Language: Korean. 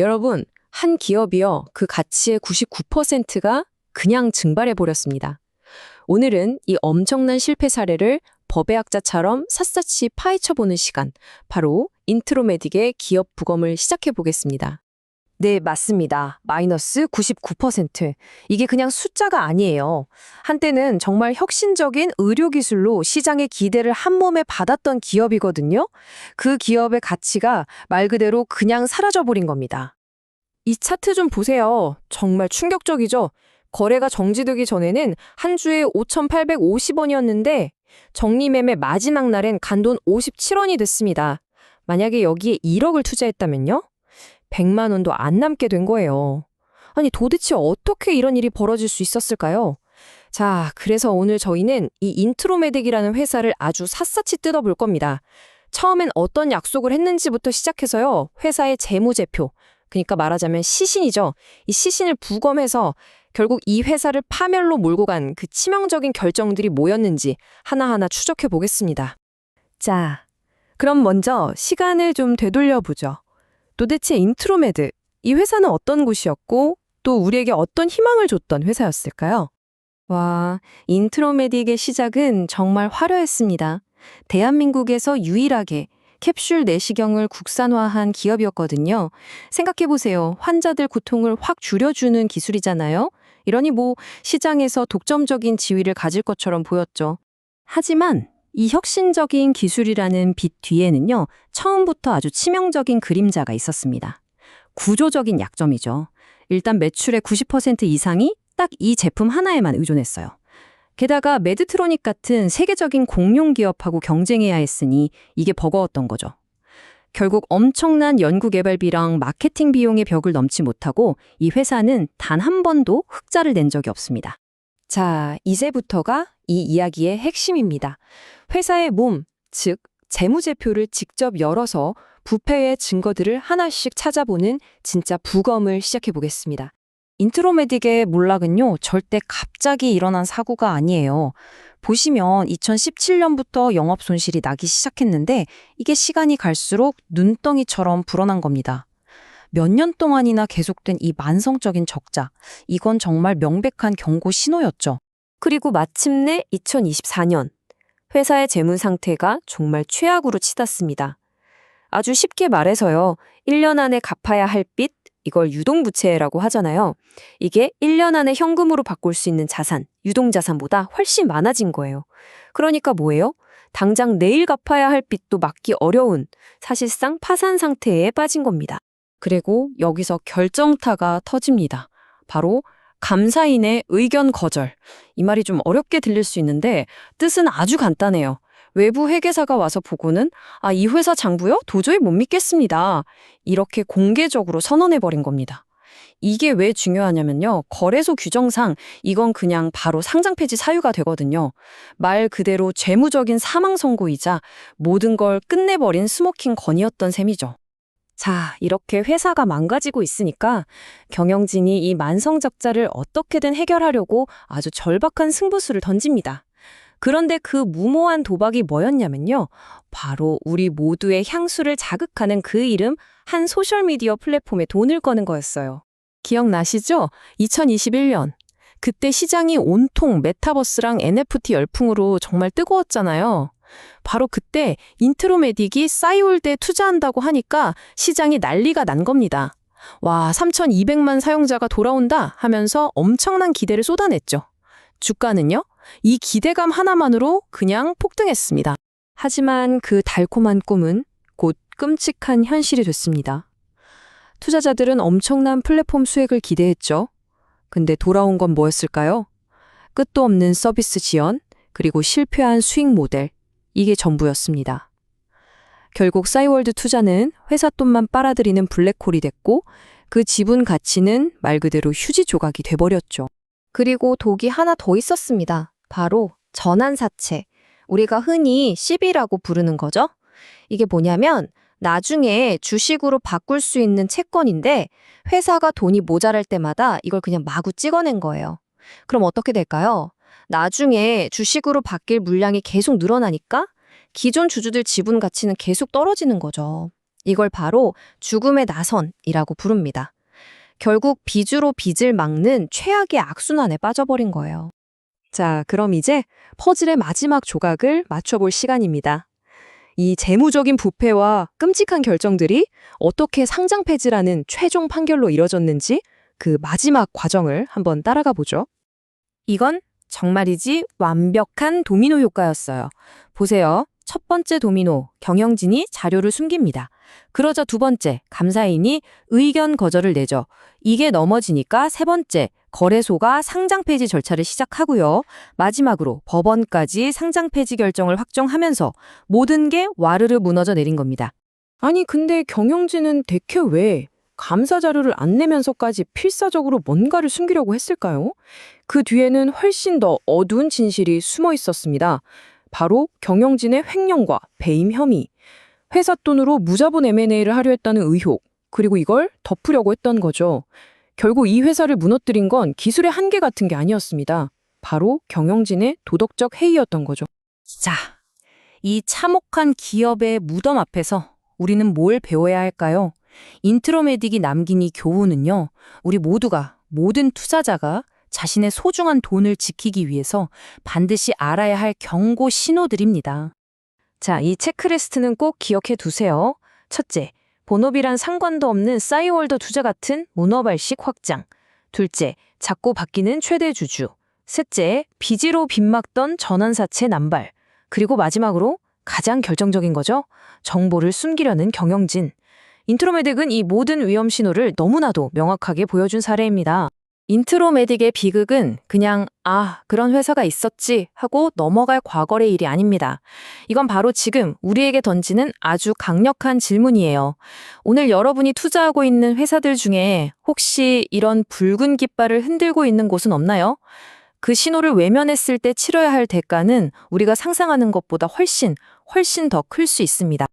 여러분, 한 기업이요. 그 가치의 99%가 그냥 증발해버렸습니다. 오늘은 이 엄청난 실패 사례를 법의학자처럼 샅샅이 파헤쳐보는 시간, 바로 인트로메딕의 기업 부검을 시작해보겠습니다. 네, 맞습니다. 마이너스 99%. 이게 그냥 숫자가 아니에요. 한때는 정말 혁신적인 의료기술로 시장의 기대를 한몸에 받았던 기업이거든요. 그 기업의 가치가 말 그대로 그냥 사라져버린 겁니다. 이 차트 좀 보세요. 정말 충격적이죠? 거래가 정지되기 전에는 한 주에 5,850원이었는데 정리매매 마지막 날엔 간돈 57원이 됐습니다. 만약에 여기에 1억을 투자했다면요? 100만 원도 안 남게 된 거예요. 아니 도대체 어떻게 이런 일이 벌어질 수 있었을까요? 자, 그래서 오늘 저희는 이 인트로메딕이라는 회사를 아주 샅샅이 뜯어볼 겁니다. 처음엔 어떤 약속을 했는지부터 시작해서요. 회사의 재무제표, 그러니까 말하자면 시신이죠. 이 시신을 부검해서 결국 이 회사를 파멸로 몰고 간 그 치명적인 결정들이 뭐였는지 하나하나 추적해 보겠습니다. 자, 그럼 먼저 시간을 좀 되돌려 보죠. 도대체 인트로메드, 이 회사는 어떤 곳이었고 또 우리에게 어떤 희망을 줬던 회사였을까요? 와, 인트로메딕의 시작은 정말 화려했습니다. 대한민국에서 유일하게 캡슐 내시경을 국산화한 기업이었거든요. 생각해보세요. 환자들 고통을 확 줄여주는 기술이잖아요. 이러니 시장에서 독점적인 지위를 가질 것처럼 보였죠. 하지만 이 혁신적인 기술이라는 빛 뒤에는요, 처음부터 아주 치명적인 그림자가 있었습니다. 구조적인 약점이죠. 일단 매출의 90% 이상이 딱 이 제품 하나에만 의존했어요. 게다가 메드트로닉 같은 세계적인 공룡 기업하고 경쟁해야 했으니 이게 버거웠던 거죠. 결국 엄청난 연구개발비랑 마케팅 비용의 벽을 넘지 못하고 이 회사는 단 한 번도 흑자를 낸 적이 없습니다. 자, 이제부터가 이 이야기의 핵심입니다. 회사의 몸, 즉 재무제표를 직접 열어서 부패의 증거들을 하나씩 찾아보는 진짜 부검을 시작해 보겠습니다. 인트로메딕의 몰락은요, 절대 갑자기 일어난 사고가 아니에요. 보시면 2017년부터 영업 손실이 나기 시작했는데 이게 시간이 갈수록 눈덩이처럼 불어난 겁니다. 몇 년 동안이나 계속된 이 만성적인 적자, 이건 정말 명백한 경고 신호였죠. 그리고 마침내 2024년, 회사의 재무 상태가 정말 최악으로 치닫습니다. 아주 쉽게 말해서요, 1년 안에 갚아야 할 빚, 이걸 유동부채라고 하잖아요. 이게 1년 안에 현금으로 바꿀 수 있는 자산, 유동자산보다 훨씬 많아진 거예요. 그러니까 뭐예요? 당장 내일 갚아야 할 빚도 막기 어려운, 사실상 파산 상태에 빠진 겁니다. 그리고 여기서 결정타가 터집니다. 바로 감사인의 의견 거절. 이 말이 좀 어렵게 들릴 수 있는데 뜻은 아주 간단해요. 외부 회계사가 와서 보고는 이 회사 장부요? 도저히 못 믿겠습니다. 이렇게 공개적으로 선언해버린 겁니다. 이게 왜 중요하냐면요. 거래소 규정상 이건 그냥 바로 상장 폐지 사유가 되거든요. 말 그대로 재무적인 사망 선고이자 모든 걸 끝내버린 스모킹 건이었던 셈이죠. 자, 이렇게 회사가 망가지고 있으니까 경영진이 이 만성적자를 어떻게든 해결하려고 아주 절박한 승부수를 던집니다. 그런데 그 무모한 도박이 뭐였냐면요. 바로 우리 모두의 향수를 자극하는 그 이름 한 소셜미디어 플랫폼에 돈을 거는 거였어요. 기억나시죠? 2021년. 그때 시장이 온통 메타버스랑 NFT 열풍으로 정말 뜨거웠잖아요. 바로 그때 인트로메딕이 싸이월드에 투자한다고 하니까 시장이 난리가 난 겁니다. 와, 3,200만 사용자가 돌아온다 하면서 엄청난 기대를 쏟아냈죠. 주가는요? 이 기대감 하나만으로 그냥 폭등했습니다. 하지만 그 달콤한 꿈은 곧 끔찍한 현실이 됐습니다. 투자자들은 엄청난 플랫폼 수익을 기대했죠. 근데 돌아온 건 뭐였을까요? 끝도 없는 서비스 지연, 그리고 실패한 수익 모델, 이게 전부였습니다. 결국 싸이월드 투자는 회사 돈만 빨아들이는 블랙홀이 됐고 그 지분 가치는 말 그대로 휴지 조각이 돼버렸죠. 그리고 독이 하나 더 있었습니다. 바로 전환사채. 우리가 흔히 CB라고 부르는 거죠. 이게 뭐냐면 나중에 주식으로 바꿀 수 있는 채권인데 회사가 돈이 모자랄 때마다 이걸 그냥 마구 찍어낸 거예요. 그럼 어떻게 될까요? 나중에 주식으로 바뀔 물량이 계속 늘어나니까 기존 주주들 지분 가치는 계속 떨어지는 거죠. 이걸 바로 죽음의 나선이라고 부릅니다. 결국 빚으로 빚을 막는 최악의 악순환에 빠져버린 거예요. 자, 그럼 이제 퍼즐의 마지막 조각을 맞춰볼 시간입니다. 이 재무적인 부패와 끔찍한 결정들이 어떻게 상장 폐지라는 최종 판결로 이뤄졌는지 그 마지막 과정을 한번 따라가 보죠. 이건 정말이지 완벽한 도미노 효과였어요. 보세요. 첫 번째 도미노, 경영진이 자료를 숨깁니다. 그러자 두 번째, 감사인이 의견 거절을 내죠. 이게 넘어지니까 세 번째, 거래소가 상장 폐지 절차를 시작하고요. 마지막으로 법원까지 상장 폐지 결정을 확정하면서 모든 게 와르르 무너져 내린 겁니다. 아니, 근데 경영진은 대체 왜 감사 자료를 안 내면서까지 필사적으로 뭔가를 숨기려고 했을까요? 그 뒤에는 훨씬 더 어두운 진실이 숨어 있었습니다. 바로 경영진의 횡령과 배임 혐의, 회사 돈으로 무자본 M&A를 하려 했다는 의혹, 그리고 이걸 덮으려고 했던 거죠. 결국 이 회사를 무너뜨린 건 기술의 한계 같은 게 아니었습니다. 바로 경영진의 도덕적 해이였던 거죠. 자, 이 참혹한 기업의 무덤 앞에서 우리는 뭘 배워야 할까요? 인트로메딕이 남긴 이 교훈은요, 우리 모두가, 모든 투자자가 자신의 소중한 돈을 지키기 위해서 반드시 알아야 할 경고 신호들입니다. 자, 이 체크리스트는 꼭 기억해 두세요. 첫째, 본업이란 상관도 없는 싸이월더 투자 같은 문어발식 확장. 둘째, 자꾸 바뀌는 최대 주주. 셋째, 빚으로 빚막던 전환사채 남발. 그리고 마지막으로 가장 결정적인 거죠. 정보를 숨기려는 경영진. 인트로메딕은 이 모든 위험 신호를 너무나도 명확하게 보여준 사례입니다. 인트로메딕의 비극은 그냥 그런 회사가 있었지 하고 넘어갈 과거의 일이 아닙니다. 이건 바로 지금 우리에게 던지는 아주 강력한 질문이에요. 오늘 여러분이 투자하고 있는 회사들 중에 혹시 이런 붉은 깃발을 흔들고 있는 곳은 없나요? 그 신호를 외면했을 때 치러야 할 대가는 우리가 상상하는 것보다 훨씬 더 클 수 있습니다.